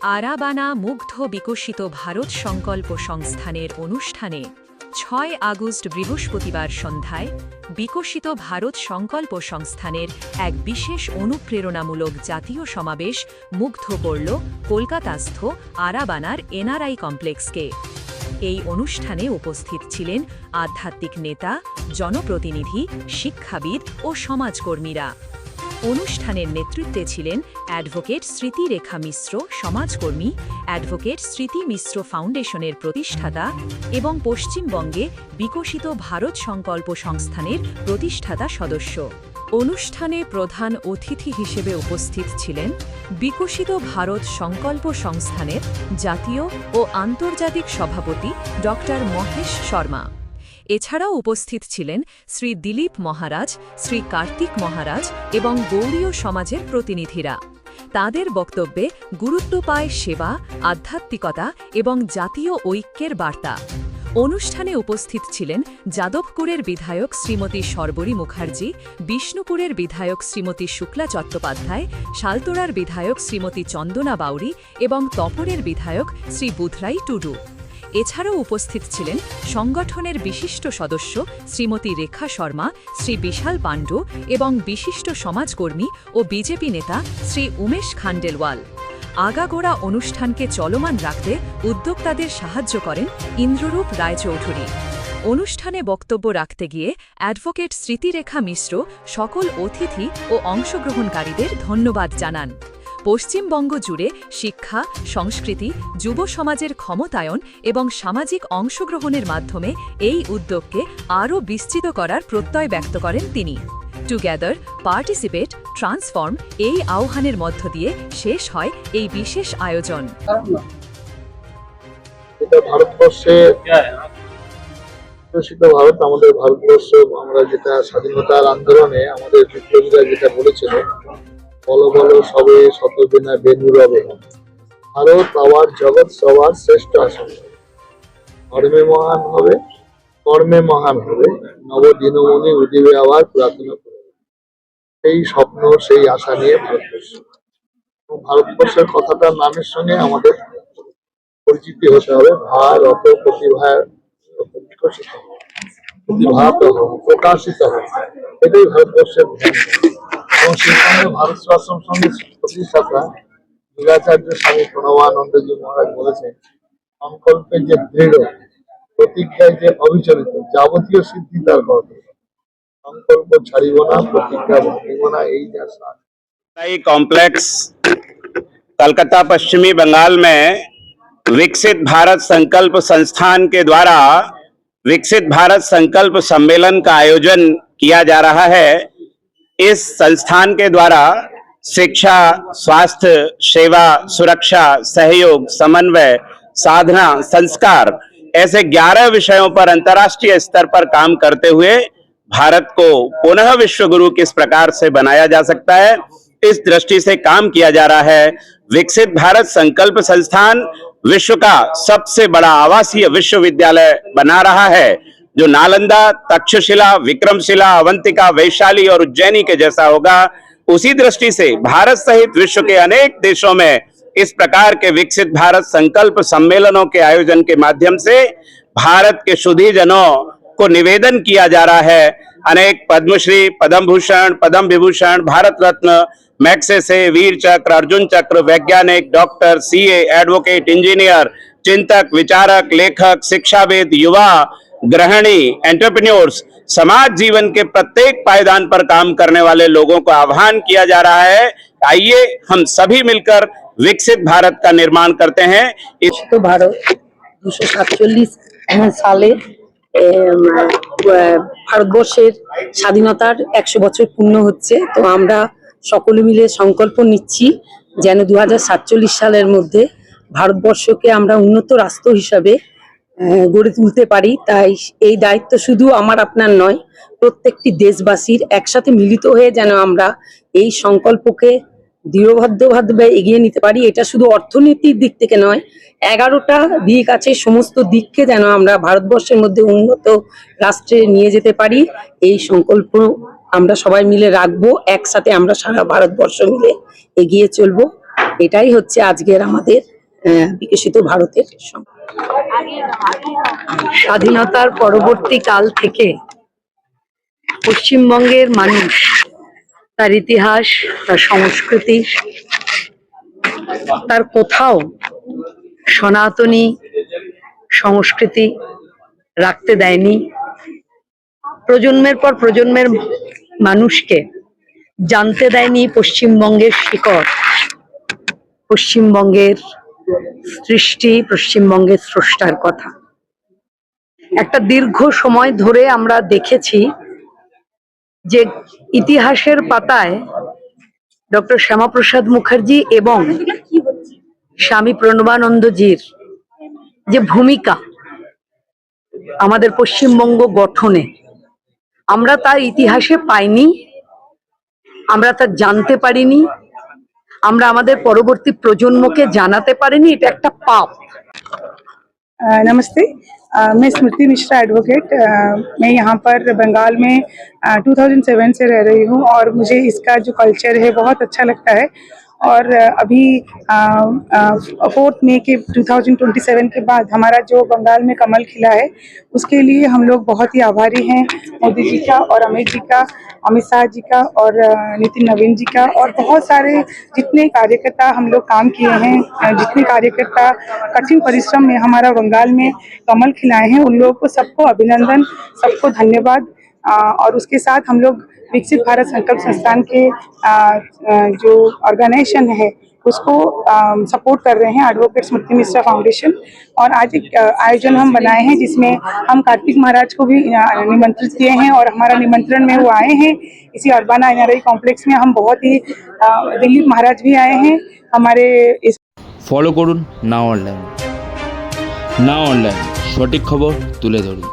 আরাবানা মুগ্ধ বিকশিত ভারত সংকল্প সংস্থানের অনুষ্ঠানে ৬ আগস্ট বৃহস্পতিবার সন্ধ্যায় বিকশিত ভারত সংকল্প সংস্থানের এক বিশেষ অনুপ্রেরণামূলক জাতীয় সমাবেশ মুগ্ধ করল কলকাতাস্থ আরাবানার এনআরআই কমপ্লেক্সকে। এই অনুষ্ঠানে উপস্থিত ছিলেন আধ্যাত্মিক নেতা, জনপ্রতিনিধি, শিক্ষাবিদ ও সমাজকর্মীরা। অনুষ্ঠানের নেতৃত্বে ছিলেন অ্যাডভোকেট স্মৃতি রেখা মিশ্র, সমাজকর্মী, অ্যাডভোকেট স্মৃতি মিশ্র ফাউন্ডেশনের প্রতিষ্ঠাতা এবং পশ্চিমবঙ্গে বিকশিত ভারত সংকল্প সংস্থানের প্রতিষ্ঠাতা সদস্য। অনুষ্ঠানে প্রধান অতিথি হিসেবে উপস্থিত ছিলেন বিকশিত ভারত সংকল্প সংস্থানের জাতীয় ও আন্তর্জাতিক সভাপতি ডক্টর মহেশ শর্মা। এছাড়াও উপস্থিত ছিলেন শ্রী দিলীপ মহারাজ, শ্রী কার্তিক মহারাজ এবং গৌড়ীয় সমাজের প্রতিনিধিরা। তাঁদের বক্তব্যে গুরুত্ব পায় সেবা, আধ্যাত্মিকতা এবং জাতীয় ঐক্যের বার্তা। অনুষ্ঠানে উপস্থিত ছিলেন যাদবপুরের বিধায়ক শ্রীমতী শর্বরী মুখার্জি, বিষ্ণুপুরের বিধায়ক শ্রীমতী শুক্লা চট্টোপাধ্যায়, শালতোড়ার বিধায়ক শ্রীমতী চন্দনা বাউরি এবং তপরের বিধায়ক শ্রী বুধরাই টুডু। এছাড়াও উপস্থিত ছিলেন সংগঠনের বিশিষ্ট সদস্য শ্রীমতী রেখা শর্মা, শ্রী বিশাল পাণ্ডু এবং বিশিষ্ট সমাজকর্মী ও বিজেপি নেতা শ্রী উমেশ খান্ডেলওয়াল। আগাগোড়া অনুষ্ঠানকে চলমান রাখতে উদ্যোক্তাদের সাহায্য করেন ইন্দ্ররূপ রায়চৌধুরী। অনুষ্ঠানে বক্তব্য রাখতে গিয়ে অ্যাডভোকেট স্মৃতিরেখা মিশ্র সকল অতিথি ও অংশগ্রহণকারীদের ধন্যবাদ জানান। পশ্চিমবঙ্গ জুড়ে শিক্ষা, সংস্কৃতি, যুব সমাজের ক্ষমতায়ন এবং সামাজিক অংশগ্রহণের মাধ্যমে এই উদ্যোগকে আরও বিস্তৃত করার প্রত্যয় ব্যক্ত করেন তিনি। টুগেদার, পার্টিসিপেট, ট্রান্সফর্ম এই আহ্বানের মধ্য দিয়ে শেষ হয় এই বিশেষ আয়োজন। ভারতবর্ষে বিকশিত ভারত, আমাদের ভারতবর্ষ, আমরা যেটা স্বাধীনতার আন্দোলনে আমাদের বিপ্লবীরা যেটা বলেছিল, বলো বলো সবে শত বিনা বেনুরবে, ভারত আবার জগৎ সবার শ্রেষ্ঠ আসন, ধর্মে মহান হবে, কর্মে মহান হবে, নবদিনমণি উদিবে আবার পুরাতন করে। সেই স্বপ্ন, সেই আশা নিয়ে ভারতবর্ষ। ভারতবর্ষের কথাটার নামের সঙ্গে আমাদের পরিচিতি হতে হবে। ভারত প্রতিভা বিকশিত, প্রতিভাত প্রকাশিত হবে, এটাই ভারতবর্ষের ধ্যান। এবং সেই সঙ্গে ভারত সেবাশ্রম সঙ্গে প্রতিষ্ঠাতা যোগাচার্য স্বামী প্রণবানন্দজি মহারাজ বলেছেন, সংকল্পে যে দৃঢ়, প্রতিজ্ঞায় যে অবিচলিত, যাবতীয় সিদ্ধি তার করতে। সংকল্প ছাড়িব না, প্রতিজ্ঞা ভাঙিব না, এই যা সার। कॉम्प्लेक्स कलकत्ता पश्चिमी बंगाल में विकसित भारत संकल्प संस्थान के द्वारा विकसित भारत संकल्प सम्मेलन का आयोजन किया जा रहा है। इस संस्थान के द्वारा शिक्षा, स्वास्थ्य, सेवा, सुरक्षा, सहयोग, समन्वय, साधना, संस्कार ऐसे 11 विषयों पर अंतर्राष्ट्रीय स्तर पर काम करते हुए भारत को पुनः विश्व गुरु किस प्रकार से बनाया जा सकता है, इस दृष्टि से काम किया जा रहा है। विकसित भारत संकल्प संस्थान विश्व का सबसे बड़ा आवासीय विश्वविद्यालय बना रहा है, जो नालंदा, तक्षशिला, विक्रमशिला, अवंतिका, वैशाली और उज्जैनी के जैसा होगा। उसी दृष्टि से भारत सहित विश्व के अनेक देशों में इस प्रकार के विकसित भारत संकल्प सम्मेलनों के आयोजन के माध्यम से भारत के शुद्धिजनों को निवेदन किया जा रहा है। अनेक पद्मश्री, पद्म भूषण, पद्म विभूषण, भारत रत्न, मैग्सेसे, वीर चक्र, अर्जुन चक्र, वैज्ञानिक, डॉक्टर, सीए, एडवोकेट, इंजीनियर, चिंतक, विचारक, लेखक, शिक्षाविद, युवा, गृहिणी, एंटरप्रेन्योर्स, समाज जीवन के प्रत्येक पायदान पर काम करने वाले लोगों को आह्वान किया जा रहा है। आइए हम सभी मिलकर विकसित भारत का निर्माण करते हैं। तो भारत 247 সালে ভারতবর্ষের স্বাধীনতার 100 বছর পূর্ণ হচ্ছে। তো আমরা সকলে মিলে সংকল্প নিচ্ছি যেন 2047 সালের মধ্যে ভারতবর্ষকে আমরা উন্নত রাষ্ট্র হিসাবে গড়ে তুলতে পারি। তাই এই দায়িত্ব শুধু আমার আপনার নয়, প্রত্যেকটি দেশবাসীর একসাথে মিলিত হয়ে যেন আমরা এই সংকল্পকে দৃঢ়বদ্ধভাবে এগিয়ে নিতে পারি। এটা শুধু অর্থনীতির দিক থেকে নয়, 11টা দিক আছে, সমস্ত দিককে যেন আমরা ভারতবর্ষের মধ্যে উন্নত রাষ্ট্রে নিয়ে যেতে পারি। এই সংকল্প আমরা সবাই মিলে রাখবো, একসাথে আমরা সারা ভারতবর্ষ মিলে এগিয়ে চলবো। এটাই হচ্ছে আজকের আমাদের বিকশিত ভারতের স্বাধীনতার পরবর্তী কাল থেকে পশ্চিমবঙ্গের মানুষ তার ইতিহাস, তার সংস্কৃতি, তার কোথাও সনাতনী সংস্কৃতি রাখতে দেয়নি। প্রজন্মের পর প্রজন্মের মানুষকে জানতে দেয়নি পশ্চিমবঙ্গের শিকড়, পশ্চিমবঙ্গের সৃষ্টি, পশ্চিমবঙ্গের স্রষ্টার কথা। একটা দীর্ঘ সময় ধরে আমরা দেখেছি যে ইতিহাসের পাতায় ডক্টর শ্যামাপ্রসাদ মুখার্জি এবং স্বামী প্রণবানন্দজির যে ভূমিকা আমাদের পশ্চিমবঙ্গ গঠনে, আমরা তার ইতিহাসে পাইনি, আমরা তা জানতে পারিনি, আমরা আমাদের পরবর্তী প্রজন্মকে জানাতে পারিনি। এটা একটা পাপ। नमस्ते, मैं स्मृति मिश्रा एडवोकेट। मैं यहाँ पर बंगाल में 2007 से रह रही हूँ और मुझे इसका जो कल्चर है बहुत अच्छा लगता है। और अभी 4 मई के 2027 के बाद हमारा जो बंगाल में कमल खिला है उसके लिए हम लोग बहुत ही आभारी हैं, मोदी जी का और अमित जी का, अमित शाह जी का और नितिन नवीन जी का, और बहुत सारे जितने कार्यकर्ता हम लोग काम किए हैं, जितने कार्यकर्ता कठिन परिश्रम में हमारा बंगाल में कमल खिलाए हैं, उन लोगों को सबको अभिनंदन, सबको धन्यवाद। और उसके साथ हम लोग विकसित भारत संकल्प संस्थान के जो ऑर्गेनाइजेशन है उसको सपोर्ट कर रहे हैं, एडवोकेट स्मृति मिश्रा फाउंडेशन। और आज एक आयोजन हम बनाए हैं जिसमें हम कार्तिक महाराज को भी निमंत्रित किए हैं और हमारा निमंत्रण में वो आए हैं। इसी अरबाना एनआरआई कॉम्प्लेक्स में हम बहुत ही दिलीप महाराज भी आए हैं हमारे इस। ফলো করুন নাও অনলাইন। নাও অনলাইন, সঠিক খবর তুলে ধরি।